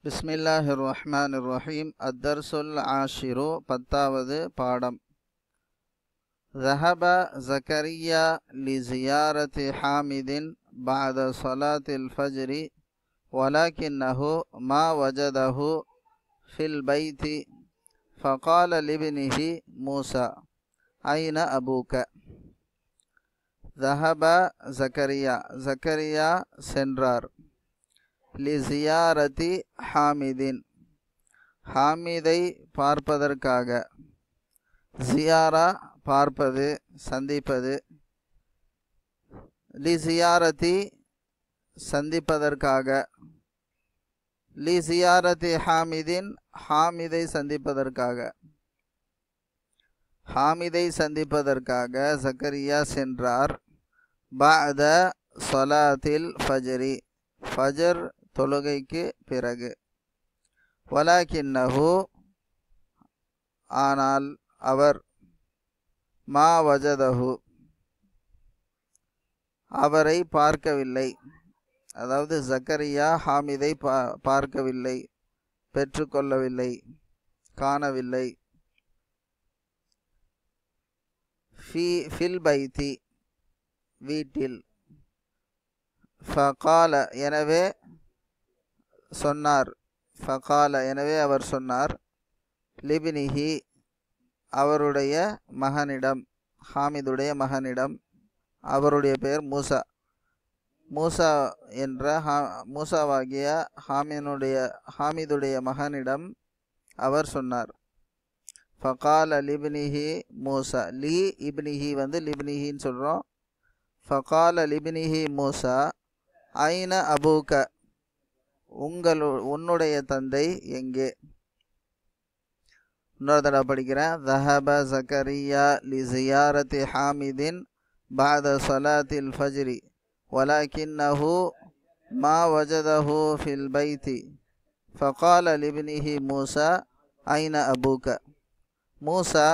Bismillahirrahmanirrahim. Ad-Darsul Ashiru, 10வது பாடம். ذهب زكريا لزيارة حامد بعد صلاة الفجر ولكنه ما وجده في البيت فقال لابنه موسى أين أبوك؟ ذهب زكريا சென்றார். லிசியாரதி ஹாமிதின் ஹாமிதை பார்ப்பதற்காக. ஜியாரா பார்ப்பது, சந்திப்பது. லிசியாரதி சந்திப்பதற்காக. லிசியாரதி ஹாமிதின் ஹாமிதை சந்திப்பதற்காக. ஹாமிதை சந்திப்பதற்காக ஜக்கரியா சென்றார். பஅத ஸலாத்தில் ஃபஜ்ரி ஃபஜர் தொழுகைக்கு பிறகு. வலாக்கின்னஹு ஆனால் அவர், மா வஜதஹு அவரை பார்க்கவில்லை. அதாவது ஜக்கரியா ஹாமிதை பார்க்கவில்லை, பெற்றுக்கொள்ளவில்லை, காணவில்லை. ஃபில் பைத்தி வீட்டில். ஃபகால எனவே சொன்னார். ஃபகால எனவே அவர் சொன்னார். லிபினிஹி அவருடைய மகனிடம், ஹாமிதுடைய மகனிடம். அவருடைய பெயர் மூசா. மூசா என்ற மூசாவாகிய ஹாமிதுடைய மகனிடம் அவர் சொன்னார். ஃபகால லிபினிஹி மூசா. லி இப்னிஹி லிபினிஹின்னு சொல்கிறோம். ஃபகால லிபினிஹி மூசா ஐன அபூக உன்னுடைய தந்தை எங்கே? இன்னொரு தடவை படிக்கிறேன். ذهب زكريا لزيارة حامد بعد صلاة الفجر ولكنه ما وجده في البيت فقال لابنه موسى أين أبوك. மூசா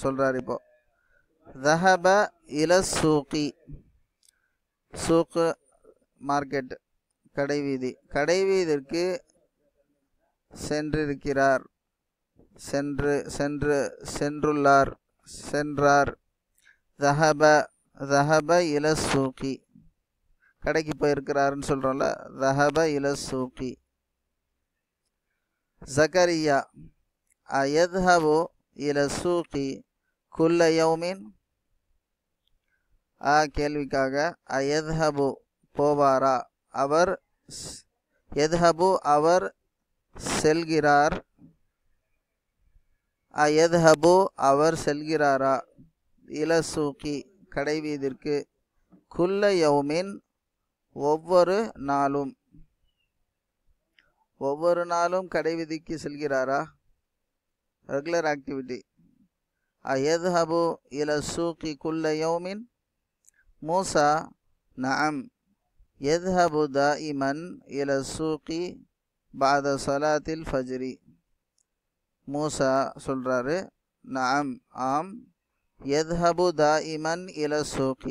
சொல்றார். இப்போ ذهب إلى السوق சூக்கு மார்க்கெட், கடைவீதி. கடைவீதிற்கு சென்றிருக்கிறார், சென்றார். ذهب إلى السوق கடைக்கு போயிருக்கிறாருன்னு சொல்கிறோம்ல. ذهب إلى السوق. زكريا أيذهب إلى السوق كل يوم கேள்விக்காக. அயத்ஹபு போவாரா? அவர் யத்ஹபு அவர் செல்கிறார். அயத்ஹபு அவர் செல்கிறாரா? இலசூக்கி கடைவீதிற்கு. குல்ல யௌமின் ஒவ்வொரு நாளும். ஒவ்வொரு நாளும் கடைவீதிக்கு செல்கிறாரா? Regular activity. அயத்ஹபு இலசூக்கி குல்ல யௌமின். மூசா நஅம் யذهب دائما إلى السوق بعد صلاة الفجر. மூசா சொல்றாரு, நஅம் ஆம், يذهب دائما إلى السوق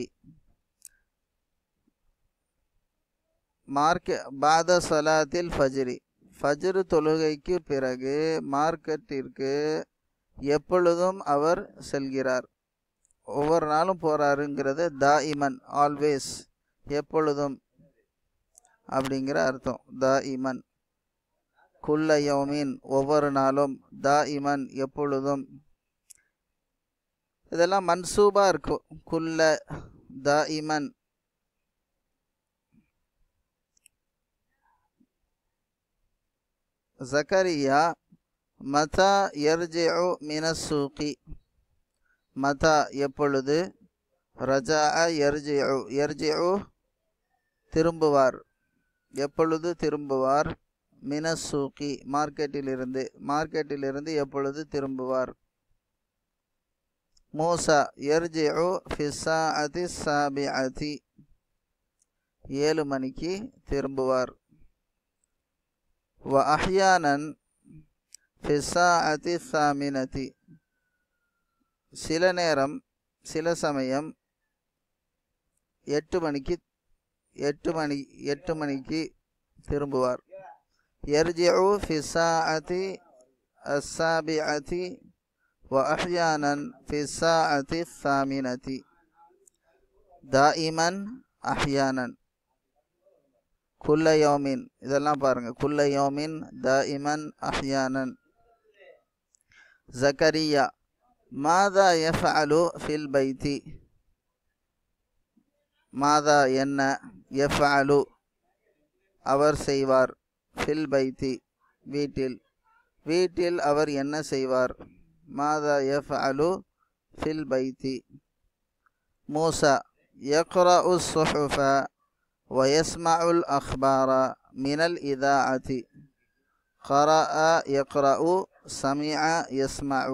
بعد صلاة الفجر ஃபஜ்ர் தொழுகைக்கு பிறகு மார்க்கெட்டிற்கு எப்பொழுதும் அவர் செல்கிறார். ஒவ்வொரு நாளும் போறாருங்கிறது தாயிமன், ஆல்வேஸ், எப்பொழுதும் அப்படிங்கிற அர்த்தம். தாயிமன். குல்ல யௌமின் ஒவ்வொரு நாளும், தாயிமன் எப்பொழுதும். இதெல்லாம் மன்சூபா இருக்கும். குல்ல, தாயிமன். ஜக்கரியா மதா யர்ஜிஉ மினஸ் சூகி மதா எப்பொழுது, ரஜாஅ யர்ஜிஉ திரும்புவார், எப்பொழுது திரும்புவார், மினசூகி மார்க்கெட்டிலிருந்து எப்பொழுது திரும்புவார். மூசா யர்ஜிஉ ஃபிஸ்ஸாஅதி ஸாபிஅதி 7 மணிக்கு திரும்புவார். வ அஹ்யானன் ஃபிஸ்ஸாஅதி ஸாமினதி சில சமயம் 8 மணிக்கு திரும்புவார். யர்ஜிஉ ஃபி ஸாஅதி அஸ்ஸாபிஅதி வ அஹ்யானன் ஃபி ஸாஅதி ஸாமினதி. தாயிமன் அஹ்யானன், குல்ல யௌமின், இதெல்லாம் பாருங்க. குல்ல யௌமின், தாயிமன், அஹ்யானன். ஜக்கரியா மாதா யஃஅலு ஃபில் பைத்தி. மாதா என்ன, யஃஅலு அவர் செய்வார், ஃபில் பைத்தி வீட்டில், வீட்டில் அவர் என்ன செய்வார். மாதா யஃஅலு ஃபில் பைத்தி. மூசா யக்ரஉ ஸுஹுஃப வ யஸ்மஉல் அக்பார மினல் இதாஅதி. قرأ يقرأ سمع يسمع.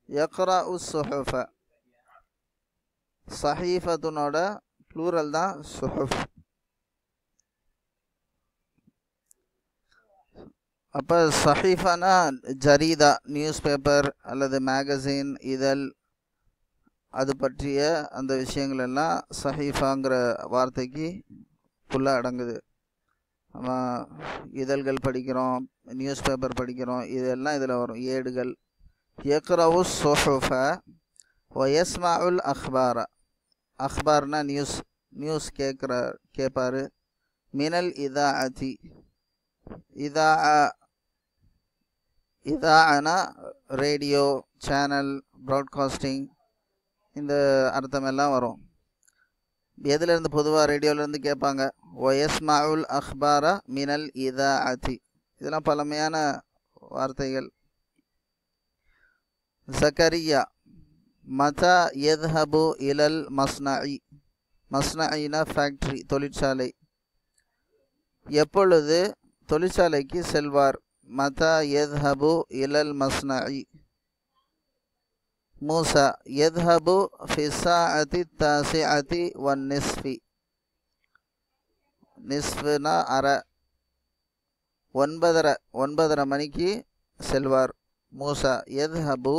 يقرأ الصحف, சஹீஃபத்துனோட ப்ளூரல் தான் சுஹுஃப். அப்போ சஹீஃபானா ஜரீதா, நியூஸ் பேப்பர் அல்லது மேகசின், இதழ், அது பற்றிய அந்த விஷயங்கள் எல்லாம் சஹீஃபாங்கிற வார்த்தைக்கு ஃபுல்லாக அடங்குது. நம்ம இதழ்கள் படிக்கிறோம், நியூஸ் பேப்பர் படிக்கிறோம், இதெல்லாம் இதில் வரும், ஏடுகள். யக்ரவு ஸுஹுஃப வ யஸ்மஉல் அக்பார. அக்பார்னா நியூஸ், நியூஸ் கேட்பார். மினல் இதாஅதி, இதாஅனா ரேடியோ, சேனல், ப்ராட்காஸ்டிங், இந்த அர்த்தமெல்லாம் வரும். எதுலேருந்து, பொதுவாக ரேடியோவிலேருந்து கேட்பாங்க. ஒயஸ்மாவுல் அக்பாரா மினல் இதாஅதி, இதெல்லாம் பழமையான வார்த்தைகள். ஜக்கரியா மதா யத்ஹபு இலல் மஸ்னஇ. மஸ்னஇனா ஃபேக்ட்ரி, தொழிற்சாலை. எப்பொழுது தொழிற்சாலைக்கு செல்வார். மதா யத்ஹபு இலல் மஸ்னஇ. மூசா யத்ஹபு ஃபி ஸாஅத்தி தாசிஅத்தி வன் நிஸ்ஃபி. நிஸ்ஃப்னா அரை, 9:30 மணிக்கு செல்வார். மூசா யத்ஹபு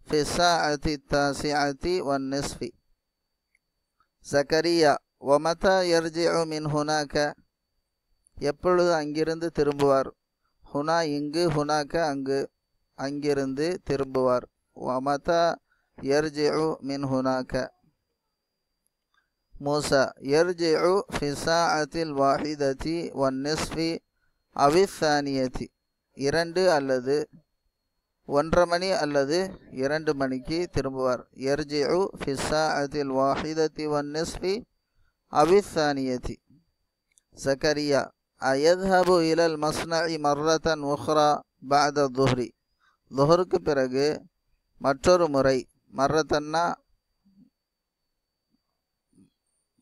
ஃபி ஸாஅத்தி தாசிஅத்தி வன் நிஸ்ஃபி. ஜக்கரியா வமதா யர்ஜிஉ மின் ஹுனாக. எப்பொழுது அங்கிருந்து திரும்புவார். ஹுனா இங்கு, ஹுனாக்க அங்கு, அங்கிருந்து திரும்புவார். வமதா யர்ஜிஉ மின் ஹுனாக. மூசா யர்ஜிஉ ஃபி ஸாஅத்தில் வாஹிததி வன் நிஸ்ஃபி அவி ஸானியதி. 2 அல்லது 1:30 மணி அல்லது 2 மணிக்கு திரும்புவார். யர்ஜிஉ ஃபி ஸாஅத்தில் வாஹிததி வன் நிஸ்ஃபி அவி ஸானியதி. ஜக்கரியா அயத்ஹபு இலல் மஸ்னஇ மர்ரத்தன் உஹ்ரா பஅத துஹ்ரி. துஹருக்கு பிறகு மற்றொரு முறை. மர்ரத்தன்னா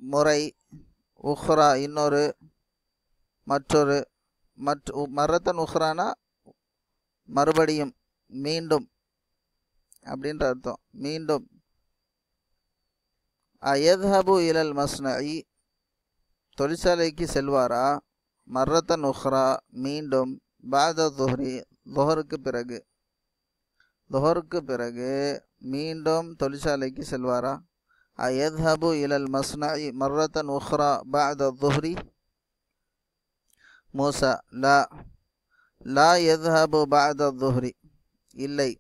முறை, உஹ்ரா இன்னொரு, மற்றொரு. மர்ரத்தன் உஹ்ரானா மறுபடியும், மீண்டும் அப்படின்ற அர்த்தம். மீண்டும். அயத்ஹபு இலல் மஸ்னஇ, தொழிற்சாலைக்கு செல்வாரா. மர்ரத்தன் உஹ்ரா மீண்டும். பஅத துஹ்ரி, துஹருக்கு பிறகு. துஹருக்கு பிறகு மீண்டும் தொழிற்சாலைக்கு செல்வாரா. அயத்ஹபு இலல் மஸ்னஇ மர்ரத்தன் உஹ்ரா பஅத துஹ்ரி. மூசா லா லா யத்ஹபு பஅத துஹ்ரி. இல்லை,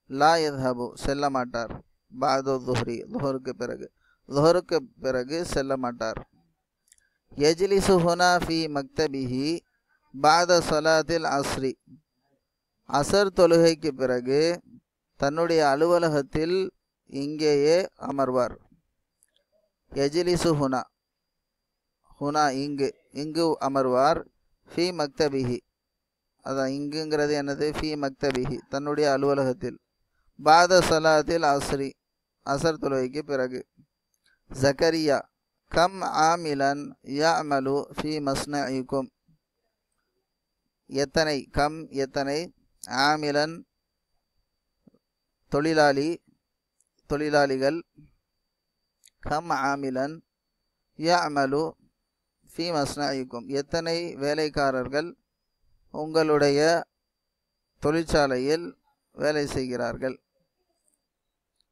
லா யத்ஹபு செல்ல மாட்டார். பஅத துஹ்ரி துஹருக்கு பிறகு, துஹருக்கு பிறகு செல்ல மாட்டார். யஜ்லிசு ஹுனா ஃபி மக்தபிஹி பஅத ஸலாத்தில் அஸ்ரி. அசர் தொழுகைக்கு பிறகு தன்னுடைய அலுவலகத்தில் இங்கேயே அமர்வார். யஜ்லிசு ஹுனா, ஹுனா இங்கு, இங்கு அமர்வார். ஃபி மக்தபிஹி, அதான் இங்குங்கிறது என்னது, ஃபி மக்தபிஹி தன்னுடைய அலுவலகத்தில். பாத சலாத்தில் அஸ்ரி, அசர் தொழுகைக்கு பிறகு. ஜக்கரியா கம் ஆமிலன் யஅமலு ஃபி மஸ்னஇக்கும். எத்தனை, கம் எத்தனை, ஆமிலன் தொழிலாளி, தொழிலாளிகள். கம் ஆமிலன் யஅமலு ஃபி மஸ்னஇக்கும், எத்தனை வேலைக்காரர்கள் உங்களுடைய தொழிற்சாலையில் வேலை செய்கிறார்கள்.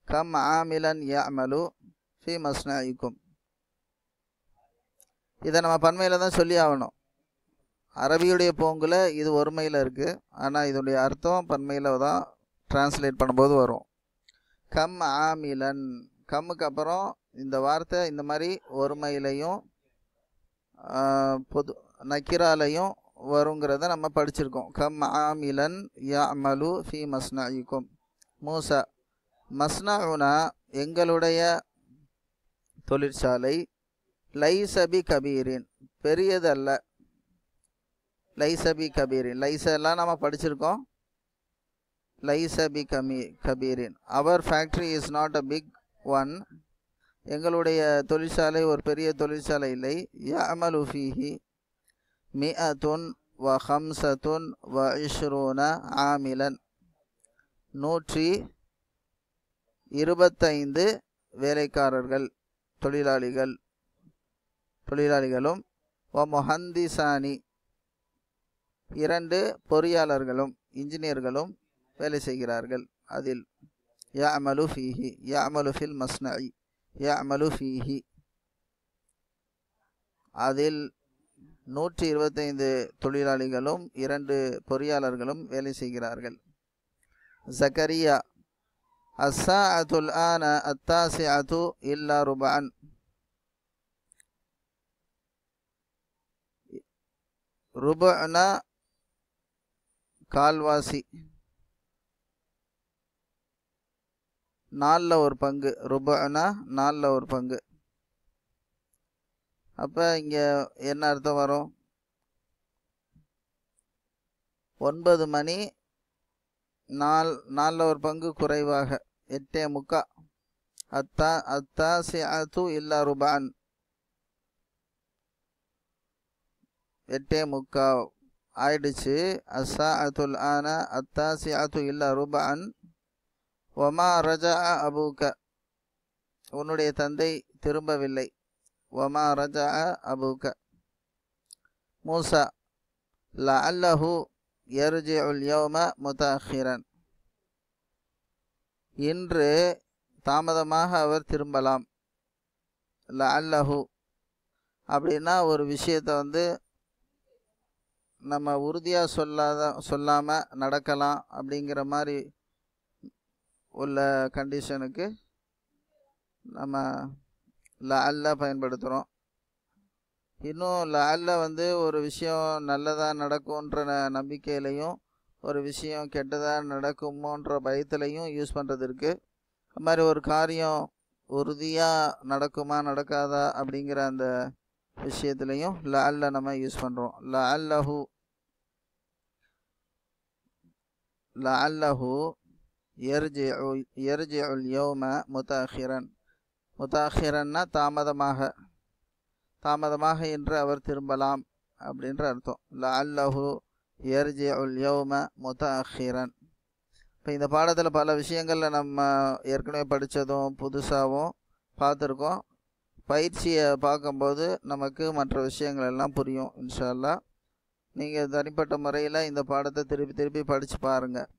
கம் ஆமிலன் யஅமலு ஃபி மஸ்னஇக்கும். இதை நம்ம பன்மையில் தான் சொல்லி ஆகணும். அரபியுடைய போங்கில் இது ஒருமையில் இருக்குது, ஆனால் இதனுடைய அர்த்தம் பன்மையில் தான் டிரான்ஸ்லேட் பண்ணும்போது வரும். கம் ஆமிலன், கம்முக்கு அப்புறம் இந்த வார்த்தை இந்த மாதிரி ஒருமையிலையும் பொது நக்கிராலையும் வருங்கிறத நம்ம படிச்சிருக்கோம். கம் ஆமிலன் யஅமலு ஃபி மஸ்னஇக்கும். மூசா, மஸ்னஉனா எங்களுடைய தொழிற்சாலை, லைசபி கபீரின் பெரியதல்ல, லைசபி கபீரின், லைசெல்லாம் நம்ம படிச்சிருக்கோம். லைசபி கபீரின், அவர் factory is not a big one, எங்களுடைய தொழிற்சாலை ஒரு பெரிய தொழிற்சாலை இல்லை. யஅமலு ஃபீஹி மிஅத்துன் வ ஹம்சத்துன் வ இஷ்ரூன ஆமிலன், 125 வேலைக்காரர்கள் தொழிலாளிகளும் வ முஹந்திசானி 2 பொறியாளர்களும் இன்ஜினியர்களும் வேலை செய்கிறார்கள். அதில் யஅமலு ஃபீஹி, யஅமலு ஃபில் மஸ்னஇ, யஅமலு ஃபீஹி, அதில் 125 தொழிலாளிகளும் 2 பொறியாளர்களும் வேலை செய்கிறார்கள். ஜக்கரியா, அஸ்ஸாஅத்துல் ஆன அத்தாசிஅத்து இல்லா ருபஅன், ருபஅனா கால்வாசி, 4ல் ஒரு பங்கு, ருபஅனா 4ல் ஒரு பங்கு. அப்போ இங்கே என்ன அர்த்தம் வரும்? 9 மணி 4ல் ஒரு பங்கு குறைவாக, 8:45. அத்தாசிஅத்து இல்லா ருபஅன், 8:45 ஆயிடுச்சு. அஸ்ஸாஅத்துல் ஆன அத்தாசிஅத்து இல்லா ருபஅன் வமா ரஜா அபூக்க, உன்னுடைய தந்தை திரும்பவில்லை. வமா ரஜா அபூக்க. மூசா, லஅல்லஹு யர்ஜிஉல் யௌம முதஅখিরাன், இன்று தாமதமாக அவர் திரும்பலாம். லஅல்லஹு அப்படின்னா ஒரு விஷயத்தை நம்ம உறுதியாக சொல்லாமல் நடக்கலாம் அப்படிங்கிற மாதிரி உள்ள கண்டிஷனுக்கு நம்ம லஅல்ல பயன்படுத்துகிறோம். இன்னும் லஅல்ல ஒரு விஷயம் நல்லதாக நடக்கும்ன்ற நம்பிக்கையிலையும் ஒரு விஷயம் கெட்டதாக நடக்குமோன்ற பயத்திலையும் யூஸ் பண்ணுறது இருக்குது. அது மாதிரி ஒரு காரியம் உறுதியாக நடக்குமா நடக்காதா அப்படிங்கிற அந்த விஷயத்துலையும் லஅல்ல நம்ம யூஸ் பண்ணுறோம். லஅல்லஹு யர்ஜிஉல் யௌம முதஅখিরাன், முதஅখিরাன்னா தாமதமாக என்று அவர் திரும்பலாம் அப்படின்ற அர்த்தம். லஅல்லஹு யர்ஜிஉல் யௌம முதஅখিরাன். இப்போ இந்த பாடத்தில் பல விஷயங்களில் நம்ம ஏற்கனவே படித்ததும் புதுசாகவும் பார்த்துருக்கோம். பயிற்சியை பார்க்கும்போது நமக்கு மற்ற விஷயங்கள் எல்லாம் புரியும் இன்ஷா அல்லாஹ். நீங்கள் தனிப்பட்ட முறையில் இந்த பாடத்தை திருப்பி திருப்பி படித்து பாருங்கள்.